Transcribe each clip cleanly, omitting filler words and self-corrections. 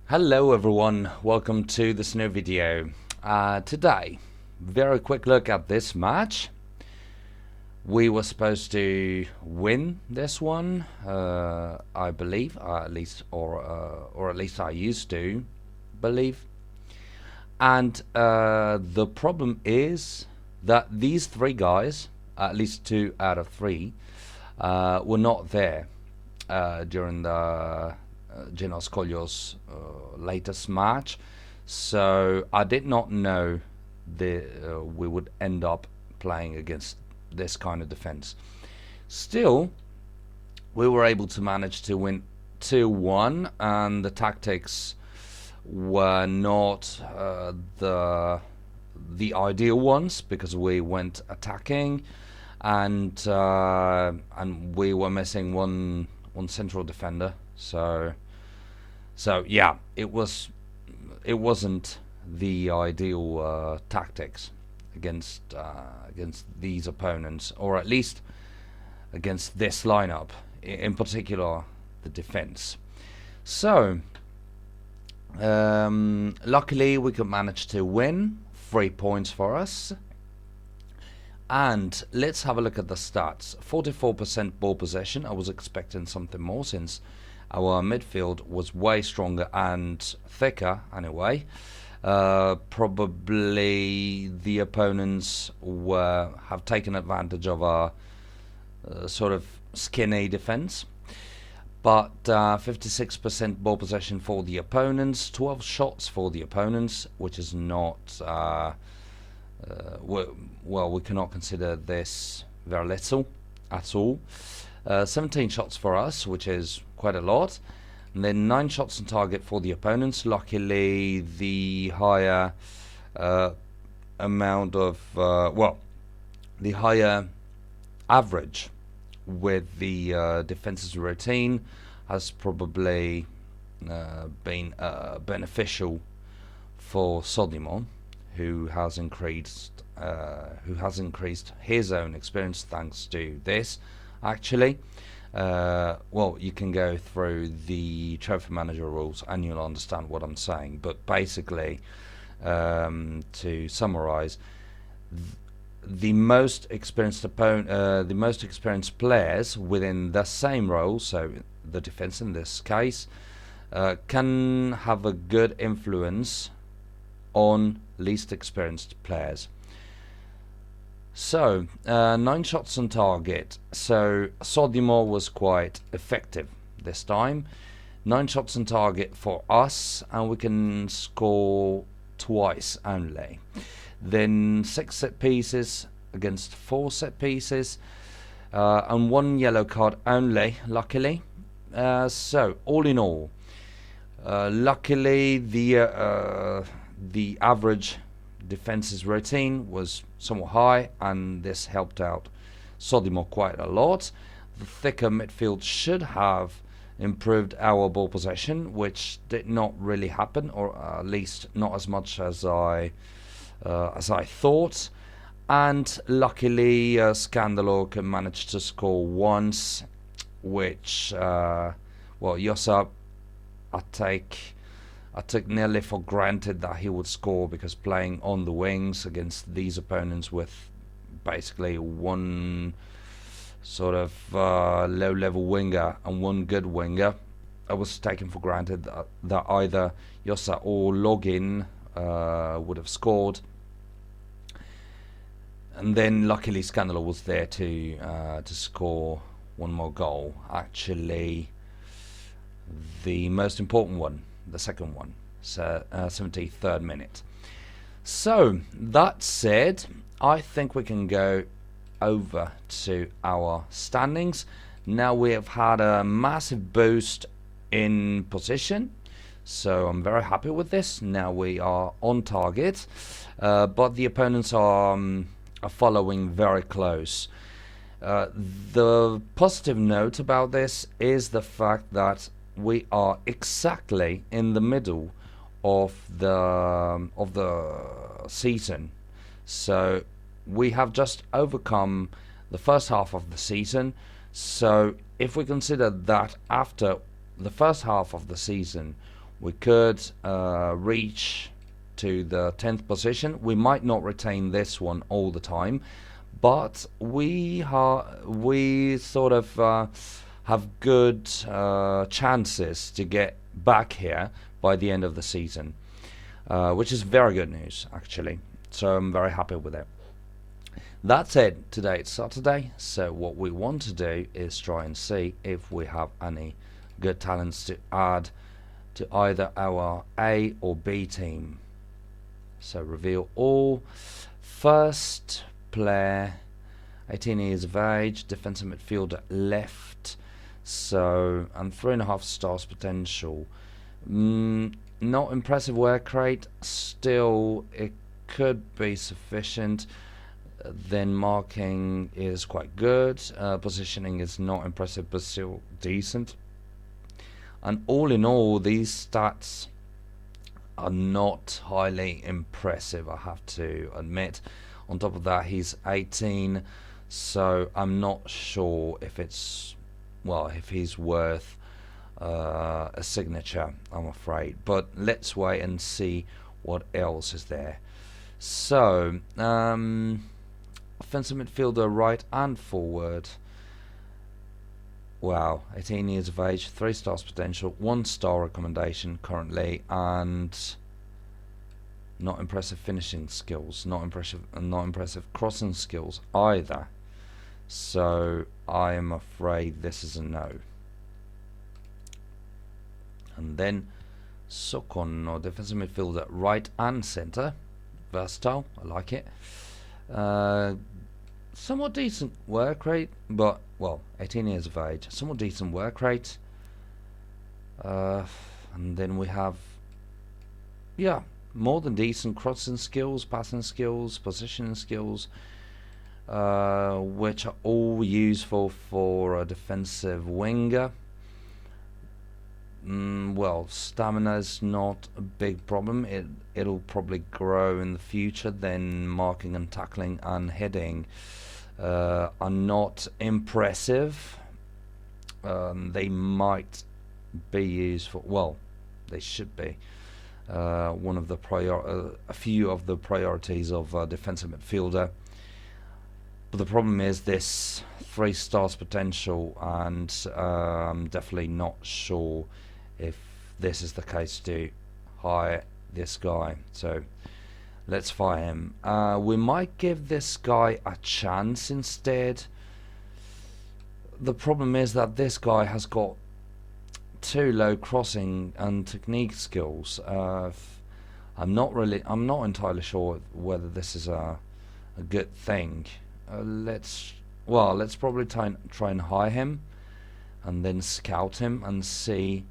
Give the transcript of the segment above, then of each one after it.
Hello everyone, welcome to this new video. Today, very quick look at this match. We were supposed to win this one, I believe, at least, or at least I used to believe. And the problem is that these three guys, at least 2 out of 3, were not there during the Genos Kolyo's latest match, so I did not know we would end up playing against this kind of defense. Still, we were able to manage to win 2-1, and the tactics were not the ideal ones because we went attacking, and we were missing one central defender. So yeah, it wasn't the ideal tactics against these opponents, or at least against this lineup, in particular the defense. So luckily we could manage to win 3 points for us. And let's have a look at the stats. 44% ball possession. I was expecting something more since our midfield was way stronger and thicker anyway. Probably the opponents have taken advantage of our sort of skinny defense. But 56% ball possession for the opponents, 12 shots for the opponents, which is not... well, we cannot consider this very little at all. 17 shots for us, which is quite a lot, and then 9 shots on target for the opponents. Luckily, the higher amount of the higher average with the defense's routine has probably been beneficial for Sodimon, who has increased his own experience thanks to this. Actually, well, you can go through the trophy manager rules and you'll understand what I'm saying. But basically, to summarize, the most experienced players within the same role, so the defense in this case, can have a good influence on least experienced players. So 9 shots on target, so Sodimor was quite effective this time. 9 shots on target for us, and we can score twice only. Then 6 set pieces against 4 set pieces, and 1 yellow card only, luckily. So all in all, luckily the average defense's routine was somewhat high, and this helped out Sodimor quite a lot. The thicker midfield should have improved our ball possession, which did not really happen, or at least not as much as I thought. And luckily, Scandalo can manage to score once, which well, Yossa, I took nearly for granted that he would score, because playing on the wings against these opponents with basically one sort of low-level winger and one good winger, I was taking for granted that either Yossa or Login would have scored. And then luckily Scandalo was there to score one more goal. Actually, the most important one, the second one, so 73rd minute. So that said, I think we can go over to our standings. Now we have had a massive boost in position, so I'm very happy with this. Now we are on target, but the opponents are following very close. The positive note about this is the fact that we are exactly in the middle of the season, so we have just overcome the first half of the season. So if we consider that after the first half of the season We could reach to the 10th position. We might not retain this one all the time, but we sort of have good chances to get back here by the end of the season, which is very good news actually. So I'm very happy with it. That's it. Today it's Saturday, so what we want to do is try and see if we have any good talents to add to either our A or B team. So reveal all. First player, 18 years of age, defensive midfielder, left. So, and 3.5 stars potential. Not impressive work rate. Still, it could be sufficient. Then marking is quite good. Positioning is not impressive, but still decent. And all in all, these stats are not highly impressive, I have to admit. On top of that, he's 18, so I'm not sure if it's, well, if he's worth a signature, I'm afraid. But let's wait and see what else is there. So, offensive midfielder, right and forward. Wow, 18 years of age, 3 stars potential, 1 star recommendation currently, and not impressive finishing skills, not impressive crossing skills either. So I am afraid this is a no. And then Sokono, defensive midfielder, right and centre, versatile, I like it. Somewhat decent work rate, but, well, 18 years of age, somewhat decent work rate. And then we have, yeah, more than decent crossing skills, passing skills, positioning skills, which are all useful for a defensive winger. Well, stamina is not a big problem. It'll probably grow in the future. Then marking and tackling and heading are not impressive. They might be useful. Well, they should be. One of the a few of the priorities of a defensive midfielder. But the problem is this 3 stars potential, and I'm definitely not sure if this is the case to hire this guy. So let's fire him. We might give this guy a chance instead. The problem is that this guy has got too low crossing and technique skills. I'm not entirely sure whether this is a good thing. Let's probably try and hire him and then scout him and see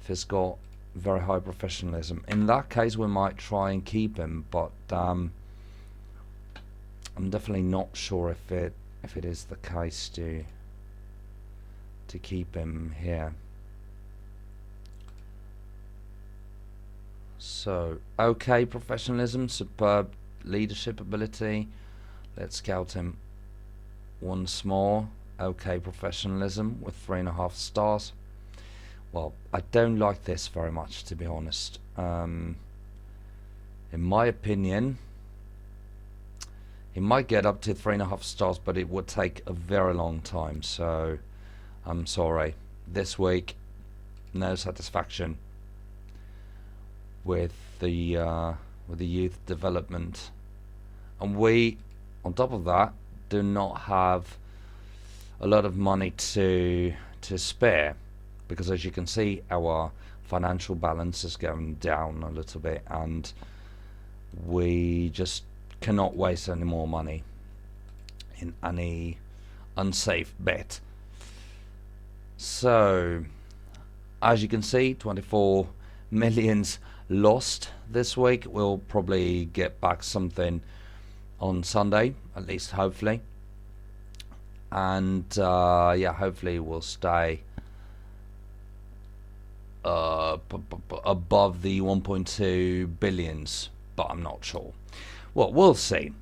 if he's got very high professionalism. In that case, we might try and keep him, but I'm definitely not sure if it is the case to keep him here. So, okay, professionalism, superb leadership ability. Let's scout him once more. Okay, professionalism with 3.5 stars. Well, I don't like this very much, to be honest. In my opinion, he might get up to 3.5 stars, but it would take a very long time. So, I'm sorry. This week, no satisfaction with the youth development, and we, on top of that, do not have a lot of money to spare, because as you can see, our financial balance is going down a little bit, and we just cannot waste any more money in any unsafe bet. So, as you can see, 24 millions lost this week. We'll probably get back something on Sunday, at least hopefully. And yeah, hopefully we'll stay above the 1.2 billions, but I'm not sure. Well, we'll see.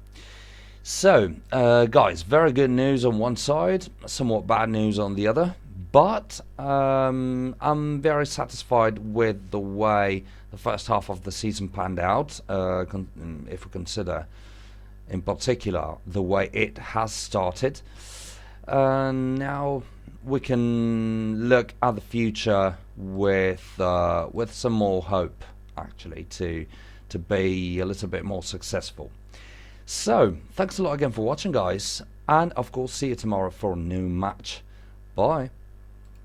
So, guys, very good news on one side, somewhat bad news on the other. But I'm very satisfied with the way the first half of the season panned out, if we consider in particular the way it has started. Now we can look at the future with some more hope, actually, to be a little bit more successful. So thanks a lot again for watching, guys, and of course see you tomorrow for a new match. Bye.